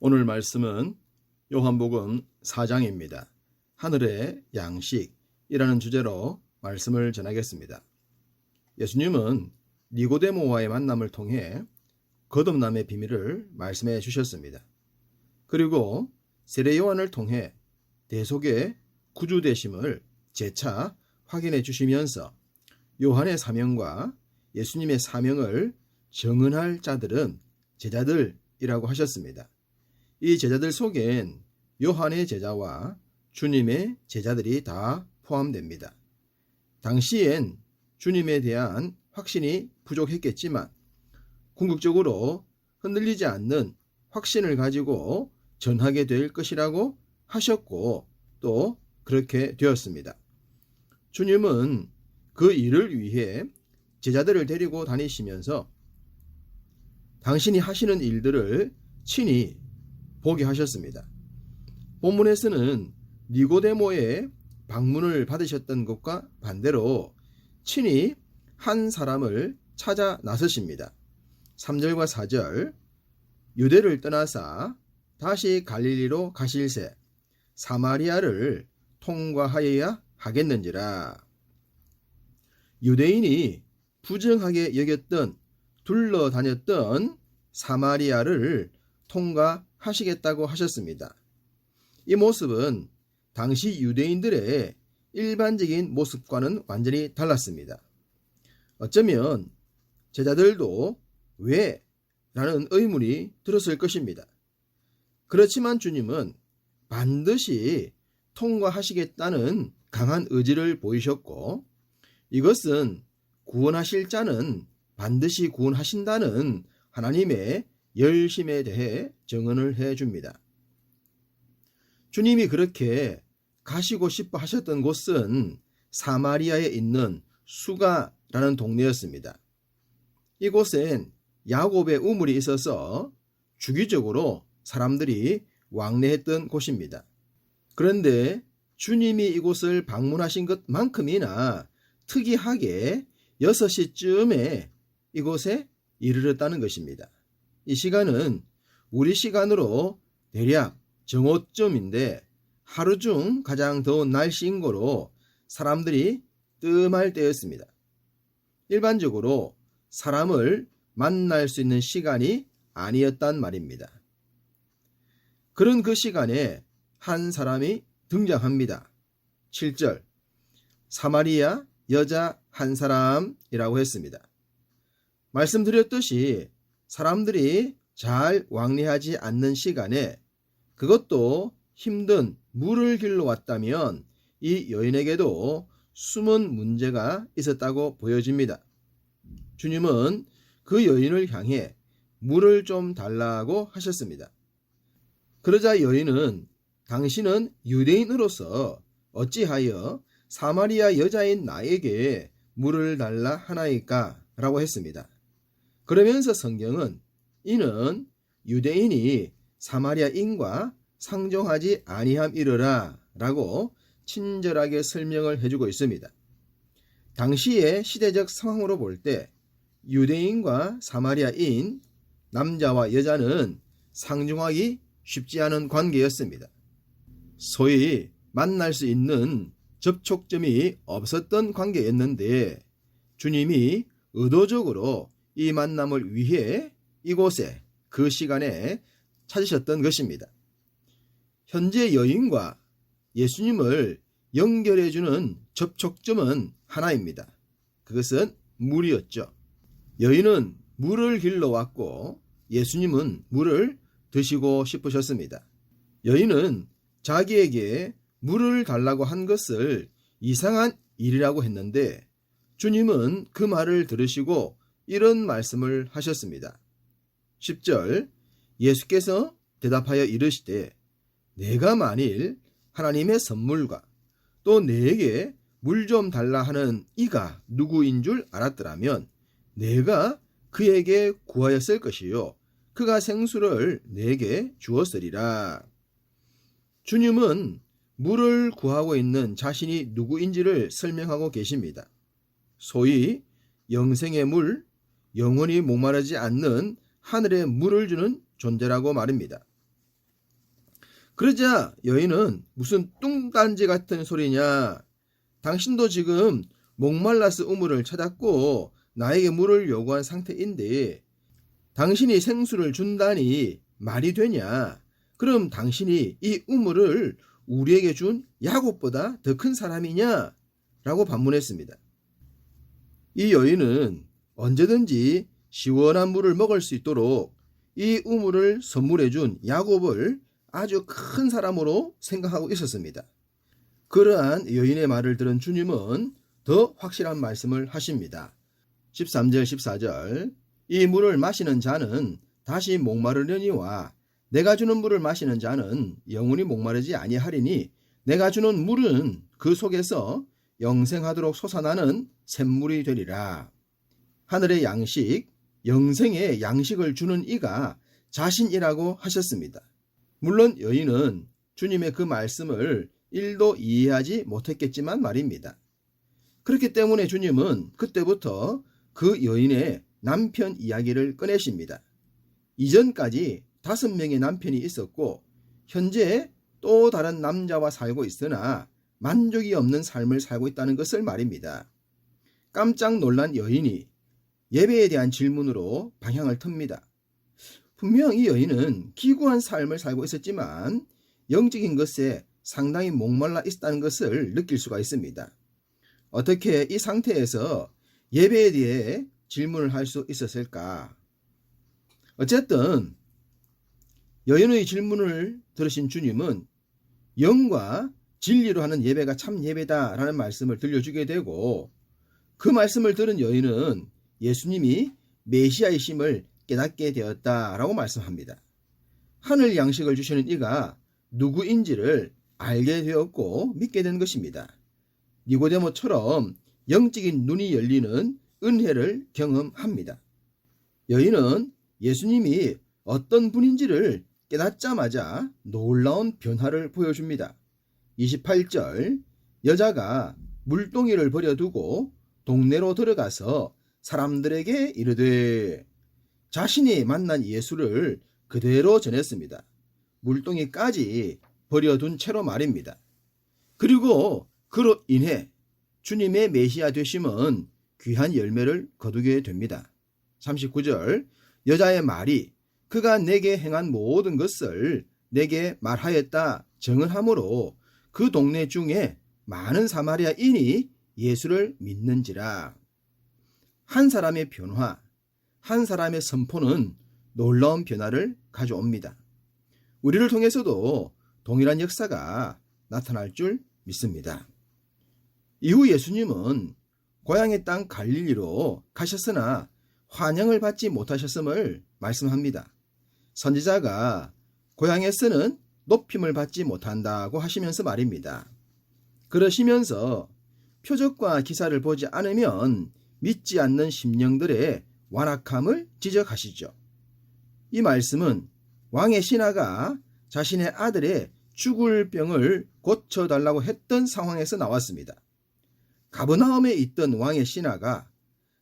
오늘 말씀은 요한복음 4장입니다. 하늘의 양식이라는 주제로 말씀을 전하겠습니다. 예수님은 니고데모와의 만남을 통해 거듭남의 비밀을 말씀해 주셨습니다. 그리고 세례 요한을 통해 대속의 구주되심을 재차 확인해 주시면서 요한의 사명과 예수님의 사명을 정언할 자들은 제자들이라고 하셨습니다. 이 제자들 속엔 요한의 제자와 주님의 제자들이 다 포함됩니다. 당시엔 주님에 대한 확신이 부족했겠지만 궁극적으로 흔들리지 않는 확신을 가지고 전하게 될 것이라고 하셨고 또 그렇게 되었습니다. 주님은 그 일을 위해 제자들을 데리고 다니시면서 당신이 하시는 일들을 친히 보게 하셨습니다. 본문에서는 니고데모의 방문을 받으셨던 것과 반대로 친히 한 사람을 찾아 나서십니다. 3절과 4절 유대를 떠나사 다시 갈릴리로 가실새 사마리아를 통과하여야 하겠는지라. 유대인이 부정하게 여겼던 둘러다녔던 사마리아를 통과하시겠다고 하셨습니다. 이 모습은 당시 유대인들의 일반적인 모습과는 완전히 달랐습니다. 어쩌면 제자들도 왜? 라는 의문이 들었을 것입니다. 그렇지만 주님은 반드시 통과하시겠다는 강한 의지를 보이셨고 이것은 구원하실 자는 반드시 구원하신다는 하나님의 열심에 대해 증언을 해줍니다. 주님이 그렇게 가시고 싶어 하셨던 곳은 사마리아에 있는 수가라는 동네였습니다. 이곳엔 야곱의 우물이 있어서 주기적으로 사람들이 왕래했던 곳입니다. 그런데 주님이 이곳을 방문하신 것만큼이나 특이하게 6시쯤에 이곳에 이르렀다는 것입니다. 이 시간은 우리 시간으로 대략 정오쯤인데 하루 중 가장 더운 날씨인 거로 사람들이 뜸할 때였습니다. 일반적으로 사람을 만날 수 있는 시간이 아니었단 말입니다. 그런 그 시간에 한 사람이 등장합니다. 7절 사마리아 여자 한 사람이라고 했습니다. 말씀드렸듯이 사람들이 잘 왕래하지 않는 시간에 그것도 힘든 물을 길러 왔다면 이 여인에게도 숨은 문제가 있었다고 보여집니다. 주님은 그 여인을 향해 물을 좀 달라고 하셨습니다. 그러자 여인은 당신은 유대인으로서 어찌하여 사마리아 여자인 나에게 물을 달라 하나이까? 라고 했습니다. 그러면서 성경은 이는 유대인이 사마리아인과 상종하지 아니함이러라 라고 친절하게 설명을 해주고 있습니다. 당시의 시대적 상황으로 볼 때 유대인과 사마리아인 남자와 여자는 상종하기 쉽지 않은 관계였습니다. 소위 만날 수 있는 접촉점이 없었던 관계였는데 주님이 의도적으로 이 만남을 위해 이곳에 그 시간에 찾으셨던 것입니다. 현재 여인과 예수님을 연결해주는 접촉점은 하나입니다. 그것은 물이었죠. 여인은 물을 길러 왔고 예수님은 물을 드시고 싶으셨습니다. 여인은 자기에게 물을 달라고 한 것을 이상한 일이라고 했는데 주님은 그 말을 들으시고 이런 말씀을 하셨습니다. 10절 예수께서 대답하여 이르시되 내가 만일 하나님의 선물과 또 내게 물 좀 달라 하는 이가 누구인 줄 알았더라면 내가 그에게 구하였을 것이요 그가 생수를 내게 주었으리라. 주님은 물을 구하고 있는 자신이 누구인지를 설명하고 계십니다. 소위 영생의 물, 영원히 목마르지 않는 하늘의 물을 주는 존재라고 말입니다. 그러자 여인은 무슨 뚱딴지 같은 소리냐? 당신도 지금 목말라서 우물을 찾았고 나에게 물을 요구한 상태인데 당신이 생수를 준다니 말이 되냐? 그럼 당신이 이 우물을 우리에게 준 야곱보다 더 큰 사람이냐? 라고 반문했습니다. 이 여인은 언제든지 시원한 물을 먹을 수 있도록 이 우물을 선물해 준 야곱을 아주 큰 사람으로 생각하고 있었습니다. 그러한 여인의 말을 들은 주님은 더 확실한 말씀을 하십니다. 13절 14절 이 물을 마시는 자는 다시 목마르려니와 내가 주는 물을 마시는 자는 영원히 목마르지 아니하리니 내가 주는 물은 그 속에서 영생하도록 솟아나는 샘물이 되리라. 하늘의 양식, 영생의 양식을 주는 이가 자신이라고 하셨습니다. 물론 여인은 주님의 그 말씀을 1도 이해하지 못했겠지만 말입니다. 그렇기 때문에 주님은 그때부터 그 여인의 남편 이야기를 꺼내십니다. 이전까지 5명의 남편이 있었고 현재 또 다른 남자와 살고 있으나 만족이 없는 삶을 살고 있다는 것을 말입니다. 깜짝 놀란 여인이 예배에 대한 질문으로 방향을 틉니다. 분명 이 여인은 기구한 삶을 살고 있었지만 영적인 것에 상당히 목말라 있었다는 것을 느낄 수가 있습니다. 어떻게 이 상태에서 예배에 대해 질문을 할 수 있었을까? 어쨌든 여인의 질문을 들으신 주님은 영과 진리로 하는 예배가 참 예배다라는 말씀을 들려주게 되고 그 말씀을 들은 여인은 예수님이 메시아이심을 깨닫게 되었다라고 말씀합니다. 하늘 양식을 주시는 이가 누구인지를 알게 되었고 믿게 된 것입니다. 니고데모처럼 영적인 눈이 열리는 은혜를 경험합니다. 여인은 예수님이 어떤 분인지를 깨닫자마자 놀라운 변화를 보여줍니다. 28절 여자가 물동이를 버려두고 동네로 들어가서 사람들에게 이르되 자신이 만난 예수를 그대로 전했습니다. 물동이까지 버려둔 채로 말입니다. 그리고 그로 인해 주님의 메시아 되심은 귀한 열매를 거두게 됩니다. 39절 여자의 말이 그가 내게 행한 모든 것을 내게 말하였다 증언하므로 그 동네 중에 많은 사마리아인이 예수를 믿는지라. 한 사람의 변화, 한 사람의 선포는 놀라운 변화를 가져옵니다. 우리를 통해서도 동일한 역사가 나타날 줄 믿습니다. 이후 예수님은 고향의 땅 갈릴리로 가셨으나 환영을 받지 못하셨음을 말씀합니다. 선지자가 고향에서는 높임을 받지 못한다고 하시면서 말입니다. 그러시면서 표적과 기사를 보지 않으면 믿지 않는 심령들의 완악함을 지적하시죠. 이 말씀은 왕의 신하가 자신의 아들의 죽을 병을 고쳐달라고 했던 상황에서 나왔습니다. 가버나움에 있던 왕의 신하가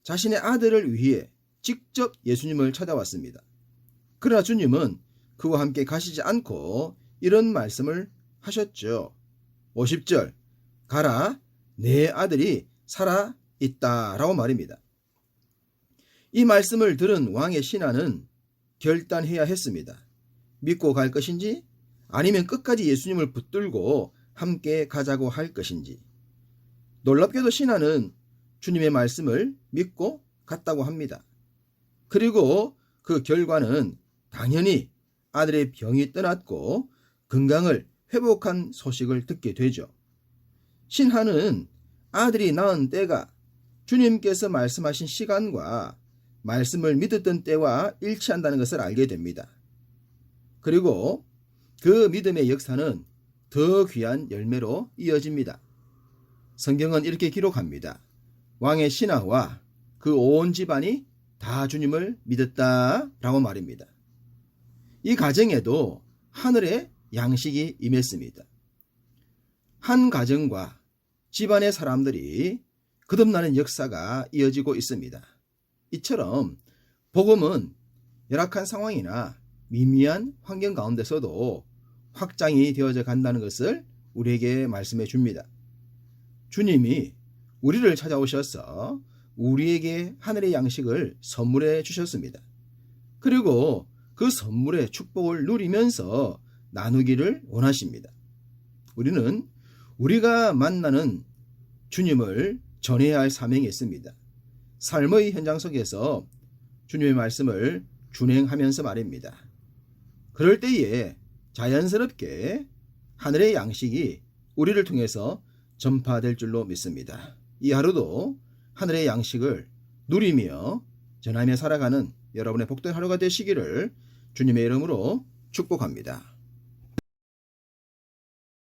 자신의 아들을 위해 직접 예수님을 찾아왔습니다. 그러나 주님은 그와 함께 가시지 않고 이런 말씀을 하셨죠. 50절 가라 내 아들이 살아 있다라고 말입니다. 이 말씀을 들은 왕의 신하는 결단해야 했습니다. 믿고 갈 것인지 아니면 끝까지 예수님을 붙들고 함께 가자고 할 것인지. 놀랍게도 신하는 주님의 말씀을 믿고 갔다고 합니다. 그리고 그 결과는 당연히 아들의 병이 떠났고 건강을 회복한 소식을 듣게 되죠. 신하는 아들이 낳은 때가 주님께서 말씀하신 시간과 말씀을 믿었던 때와 일치한다는 것을 알게 됩니다. 그리고 그 믿음의 역사는 더 귀한 열매로 이어집니다. 성경은 이렇게 기록합니다. 왕의 신하와 그 온 집안이 다 주님을 믿었다라고 말입니다. 이 가정에도 하늘의 양식이 임했습니다. 한 가정과 집안의 사람들이 거듭나는 역사가 이어지고 있습니다. 이처럼 복음은 열악한 상황이나 미미한 환경 가운데서도 확장이 되어져 간다는 것을 우리에게 말씀해 줍니다. 주님이 우리를 찾아오셔서 우리에게 하늘의 양식을 선물해 주셨습니다. 그리고 그 선물의 축복을 누리면서 나누기를 원하십니다. 우리는 우리가 만나는 주님을 전해야 할 사명이 있습니다. 삶의 현장 속에서 주님의 말씀을 준행하면서 말입니다. 그럴 때에 자연스럽게 하늘의 양식이 우리를 통해서 전파될 줄로 믿습니다. 이 하루도 하늘의 양식을 누리며 전하며 살아가는 여러분의 복된 하루가 되시기를 주님의 이름으로 축복합니다.